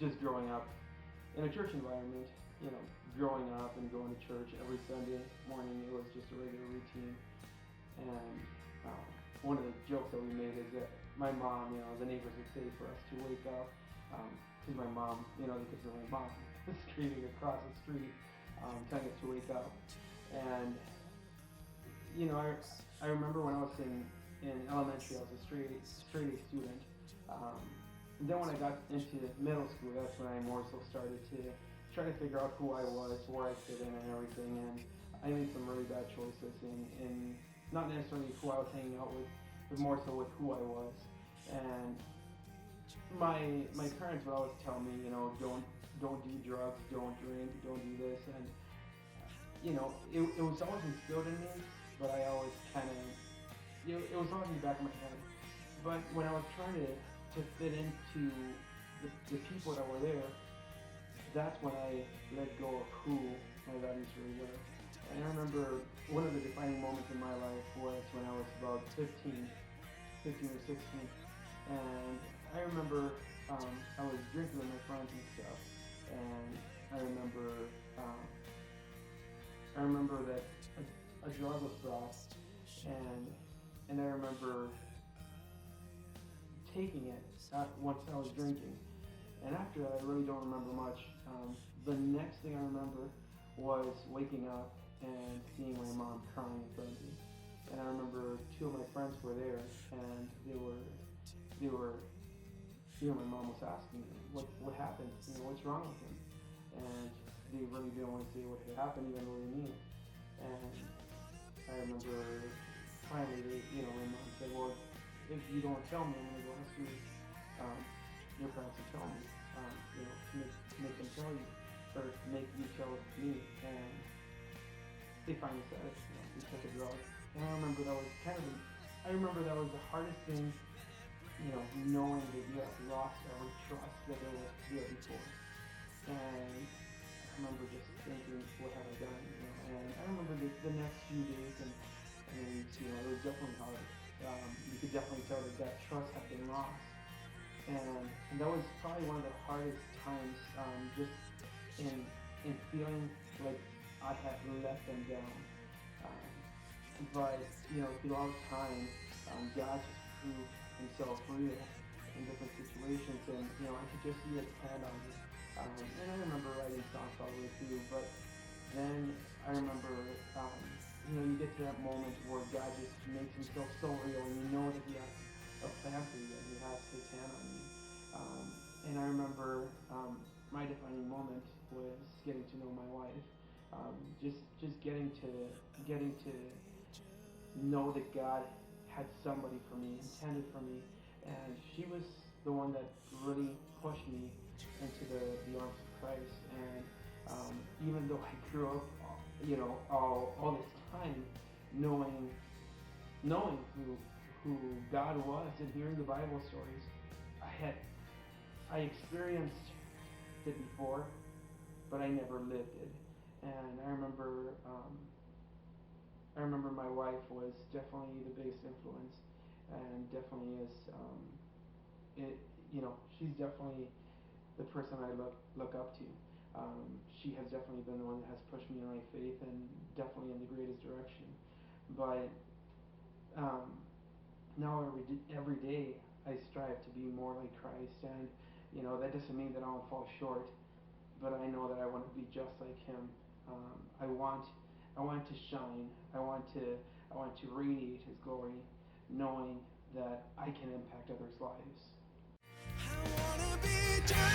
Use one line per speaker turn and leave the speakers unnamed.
just growing up in a church environment, growing up and going to church every Sunday morning, it was just a regular routine. And one of the jokes that we made is that my mom, the neighbors would say for us to wake up, because my mom, because of my mom screaming across the street, telling us to wake up. And I remember when I was in elementary, I was a straight A student. And then when I got into middle school, that's when I more so started to try to figure out who I was, where I fit in, and everything. And I made some really bad choices in not necessarily who I was hanging out with, but more so with who I was. And my parents would always tell me, don't do drugs, don't drink, don't do this, and it was always instilled in me, but I always kind of, it was always in the back of my head. But when I was trying to fit into the people that were there, that's when I let go of who my values really were. And I remember one of the defining moments in my life was when I was about 15 or 16. And I remember I was drinking with my friends and stuff. And I remember that a drug was brought, and I remember taking it once I was drinking. And after that, I really don't remember much. The next thing I remember was waking up and seeing my mom crying in front of me. And I remember two of my friends were there, and my mom was asking me, what happened? What's wrong with him? And they really didn't want to say what had happened, even though they knew. And I remember finally, my mom said, well, if you don't tell me, I'm going to go ask your parents to tell me, to make them tell you, or make you tell me. And they finally said it, we took a drug. And I remember that was the hardest thing, knowing that you have lost every trust that there was there before. And I remember just thinking, what have I done? And I remember the next few days and weeks, it was definitely hard. You could definitely tell that trust had been lost. And that was probably one of the hardest times, just in feeling like I had let them down. But throughout time, God just proved Himself real in different situations, and I could just see His hand on me. And I remember writing songs all the way through, but then I remember, you get to that moment where God just makes Himself so real, and you know that He has a plan for you, and He has His hand on you. And I remember my defining moment was getting to know my wife. Just getting to know that God had somebody for me, intended for me, and she was the one that really pushed me into the arms of Christ. And even though I grew up, all this time knowing who God was and hearing the Bible stories, I experienced it before, but I never lived it. And I remember my wife was definitely the biggest influence, and definitely is she's definitely the person I look up to. She has definitely been the one that has pushed me in my faith, and definitely in the greatest direction. But now every day I strive to be more like Christ, and that doesn't mean that I won't fall short, but I know that I want to be just like Him. I want to shine. I want to radiate His glory, knowing that I can impact others' lives. I wanna be just